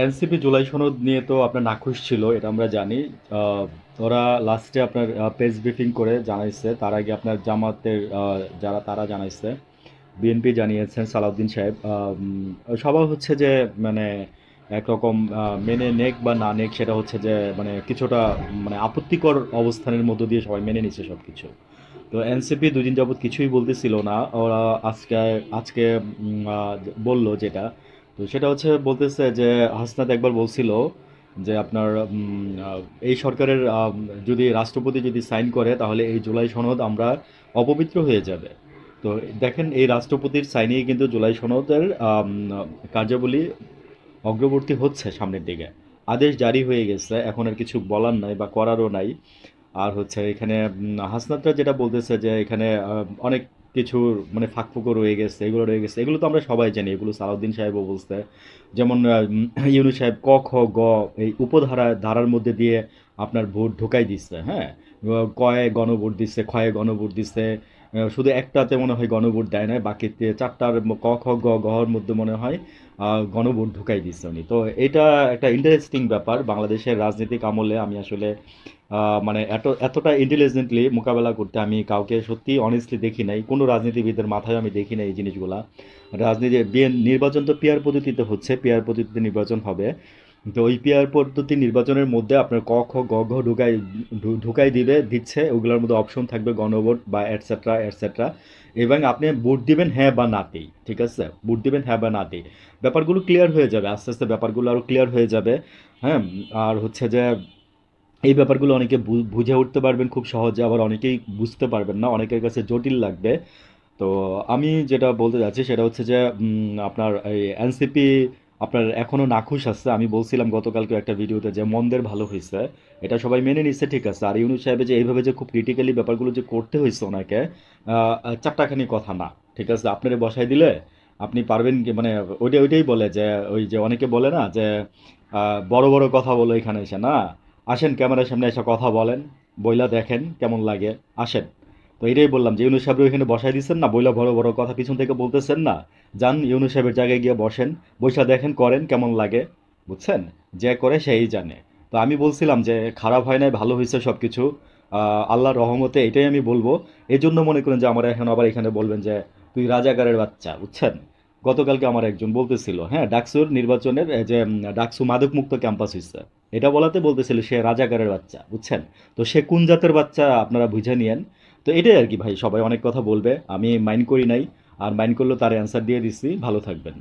NCP July সনদ নিয়ে তো আপনার নাখুশ ছিল, এটা আমরা জানি। আহ, ওরা লাস্টে আপনার প্রেস ব্রিফিং করে জানাইছে, তার আগে আপনার জামাতের যারা তারা জানাইছে, বিএনপি জানিয়েছেন সালাউদ্দিন সাহেব। সবাই হচ্ছে যে মানে একরকম মেনে নেক বা না নেক, সেটা হচ্ছে যে মানে কিছুটা মানে আপত্তিকর অবস্থানের মধ্য দিয়ে সবাই মেনে নিচ্ছে সব কিছু। তো এনসিপি দুদিন যাবত কিছুই বলতেছিল না। ওরা আজকে আজকে বলল যেটা, তো সেটা হচ্ছে বলতেছে যে হাসনাত একবার বলছিল যে আপনার এই সরকারের যদি রাষ্ট্রপতি যদি সাইন করে তাহলে এই জুলাই সনদ আমরা অপবিত্র হয়ে যাবে। তো দেখেন এই রাষ্ট্রপতির সাইনেই কিন্তু জুলাই সনদের কার্যাবলী অগ্রবর্তী হচ্ছে সামনের দিকে। আদেশ জারি হয়ে গেছে, এখন আর কিছু বলার নাই বা করারও নাই। আর হচ্ছে এখানে হাসনাতরা যেটা বলতেছে যে এখানে অনেক কিছু মানে ফাঁকফোকর রয়ে গেছে, এগুলো রয়ে গেছে, এগুলো তো আমরা সবাই জানি, এগুলো সালাউদ্দিন সাহেবও বলছে। যেমন ইউনূস সাহেব ক খ গ এই ধারার মধ্যে দিয়ে আপনার ভোট ঢোকাই দিচ্ছে, হ্যাঁ। কয়ে গণভোট দিচ্ছে, ক্ষয়ে গণভোট দিচ্ছে। শুধু একটাতে মনে হয় গণভোট দেয় না, বাকিতে চারটার ক খ গ গহর মধ্যে মনে হয় গণভোট ঢুকাই দিচ্ছে উনি। তো এটা একটা ইন্টারেস্টিং ব্যাপার বাংলাদেশের রাজনৈতিক আমলে। আমি আসলে মানে এতটা ইন্টেলিজেন্টলি মোকাবেলা করতে আমি কাউকে সত্যি অনেস্টলি দেখি নাই, কোনো রাজনীতিবিদের মাথায় আমি দেখি নাই এই জিনিসগুলা। রাজনীতি নির্বাচন তো পিয়ার পদ্ধতিতে হচ্ছে, পিয়ার পদ্ধতিতে নির্বাচন হবে। তো ওই পিয়ার পদ্ধতি নির্বাচনের মধ্যে আপনার ক খ গ ঘ ঢুকাই দিচ্ছে, ওগুলোর মধ্যে অপশন থাকবে গণভোট বা এটসেট্রা এটসেট্রা। এবং আপনি ভোট দিবেন হ্যাঁ বা নাতেই, ঠিক আছে, ভোট দিবেন হ্যাঁ বা নাতেই। ব্যাপারগুলো ক্লিয়ার হয়ে যাবে, আস্তে আস্তে ব্যাপারগুলো আরও ক্লিয়ার হয়ে যাবে। হ্যাঁ। আর হচ্ছে যে এই ব্যাপারগুলো অনেকে বুঝে উঠতে পারবেন খুব সহজে, আবার অনেকেই বুঝতে পারবেন না, অনেকের কাছে জটিল লাগবে। তো আমি যেটা বলতে যাচ্ছি সেটা হচ্ছে যে আপনার এই এনসিপি আপনার এখনো নাখুশ আছে। আমি বলছিলাম গতকালকে একটা ভিডিওতে যে মন্দের ভালো হয়েছে, এটা সবাই মেনে নিচ্ছে, ঠিক আছে। আর ইউনূস সাহেবের যে এইভাবে যে খুব ক্রিটিক্যালি ব্যাপারগুলো যে করতে হয়েছে ওনাকে, চারটাখানি কথা না, ঠিক আছে। আপনারে বসাই দিলে আপনি পারবেন কি, মানে ওইটাই বলে যে ওই যে অনেকে বলে না যে বড় বড় কথা বলো এখানে এসে না, আসেন ক্যামেরার সামনে এসে কথা বলেন, বইলা দেখেন কেমন লাগে, আসেন। তো এটাই বললাম যে ইউনূস সাহেব এখানে বসাই দিচ্ছেন না, বইলা বড় বড় কথা পিছন থেকে বলতেছেন না, যান ইউনূস সাহেবের জায়গায় গিয়ে বসেন, বৈশা দেখেন করেন কেমন লাগে, বুঝছেন। যে করে সেই জানে। তো আমি বলছিলাম যে খারাপ হয় নাই, ভালো হয়েছে সব কিছু, আল্লাহর রহমতে, এটাই আমি বলবো। এই জন্য মনে করেন যে আমার এখন আবার এখানে বলবেন যে তুই রাজাকারের বাচ্চা, বুঝছেন। গতকালকে আমার একজন বলতেছিল, হ্যাঁ, ডাকসুর নির্বাচনের যে ডাকসু মাদকমুক্ত ক্যাম্পাস হয়েছে, এটা বলাতে বলতেছিল সে রাজাকারের বাচ্চা, বুঝছেন। তো সে কোন জাতের বাচ্চা আপনারা বুঝে নিয়েন। তো এটাই আর কি ভাই, সবাই অনেক কথা বলবে, আমি মাইন্ড করি নাই। আর মাইন্ড করলেও তার অ্যান্সার দিয়ে দিচ্ছি, ভালো থাকবেন।